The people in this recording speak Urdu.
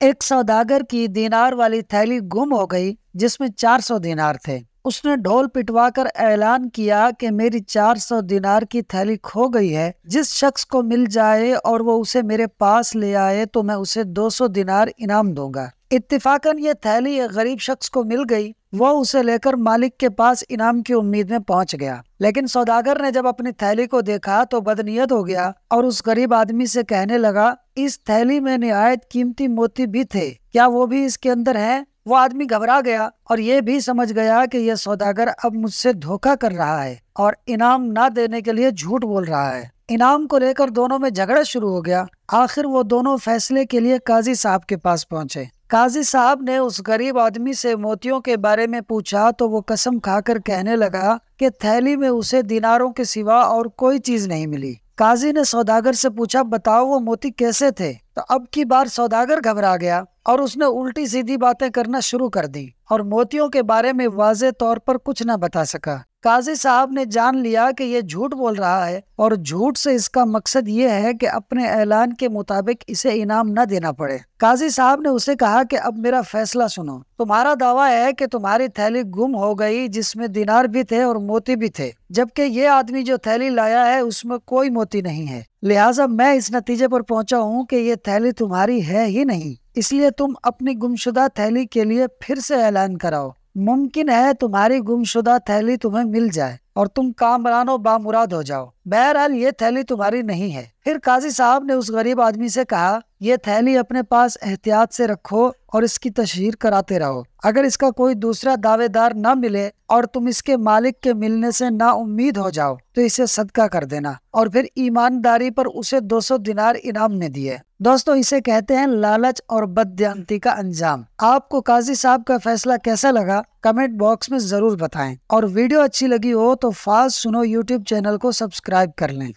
ایک سوداگر کی دینار والی تھیلی گم ہو گئی جس میں 400 دینار تھے۔ اس نے ڈھول پٹوا کر اعلان کیا کہ میری 400 دینار کی تھیلی کھو گئی ہے، جس شخص کو مل جائے اور وہ اسے میرے پاس لے آئے تو میں اسے 200 دینار انعام دوں گا۔ اتفاقاً یہ تھیلی ایک غریب شخص کو مل گئی۔ وہ اسے لے کر مالک کے پاس انعام کی امید میں پہنچ گیا، لیکن سوداگر نے جب اپنی تھیلی کو دیکھا تو بدنیت ہو گیا اور اس غریب آدمی سے کہنے لگا، اس تھیلی میں نہایت قیمتی موتی بھی تھے، کیا وہ بھی اس کے اندر ہیں؟ وہ آدمی گھبرا گیا اور یہ بھی سمجھ گیا کہ یہ سوداگر اب مجھ سے دھوکہ کر رہا ہے اور انعام نہ دینے کے لیے جھوٹ بول رہا ہے۔ انعام کو لے کر دونوں میں جھگڑا شروع ہو گیا۔ آخر وہ دونوں فیصلے کے لیے قاضی صاحب کے پاس پہنچے۔ قاضی صاحب نے اس غریب آدمی سے موتیوں کے بارے میں پوچھا تو وہ قسم کھا کر کہنے لگا کہ تھیلی میں اسے دیناروں کے سوا اور کوئی چیز نہیں ملی۔ قاضی نے سوداگر سے پوچھا، بتاؤ وہ موتی کیسے تھے؟ تو اب کی بار سوداگر گھبرا گیا اور اس نے الٹی سیدھی باتیں کرنا شروع کر دی اور موتیوں کے بارے میں واضح طور پر کچھ نہ بتا سکا۔ قاضی صاحب نے جان لیا کہ یہ جھوٹ بول رہا ہے اور جھوٹ سے اس کا مقصد یہ ہے کہ اپنے اعلان کے مطابق اسے انعام نہ دینا پڑے۔ قاضی صاحب نے اسے کہا کہ اب میرا فیصلہ سنو۔ تمہارا دعویٰ ہے کہ تمہاری تھیلی گم ہو گئی جس میں دینار بھی تھے اور موتی بھی تھے، جبکہ یہ آدمی جو تھیلی لایا ہے اس میں کوئی موتی نہیں ہے۔ لہٰذا میں اس نتیجے پر پہنچا ہوں کہ یہ تھیلی تمہاری ہے ہی نہیں، اس لیے تم اپنی گمشدہ تھیلی کے لیے پھر سے اعلان کراؤ۔ ممکن ہے تمہاری گمشدہ تھیلی تمہیں مل جائے اور تم کامران و بامراد ہو جاؤ۔ بہرحال یہ تھیلی تمہاری نہیں ہے۔ پھر قاضی صاحب نے اس غریب آدمی سے کہا، یہ تھیلی اپنے پاس احتیاط سے رکھو اور اس کی تشہیر کراتے رہو۔ اگر اس کا کوئی دوسرا دعوے دار نہ ملے اور تم اس کے مالک کے ملنے سے نا امید ہو جاؤ تو اسے صدقہ کر دینا۔ اور پھر ایمانداری پر اسے 200 دینار انعام میں دیے۔ دوستو، اسے کہتے ہیں لالچ اور بددیانتی کا انجام۔ آپ کو قاضی صاحب کا فیصلہ کیسا لگا؟ کمنٹ باکس میں ضرور بتائیں، اور ویڈیو اچھی لگی ہو تو فاسٹ سنو یوٹیوب چینل کو سبسکرائب کر لیں۔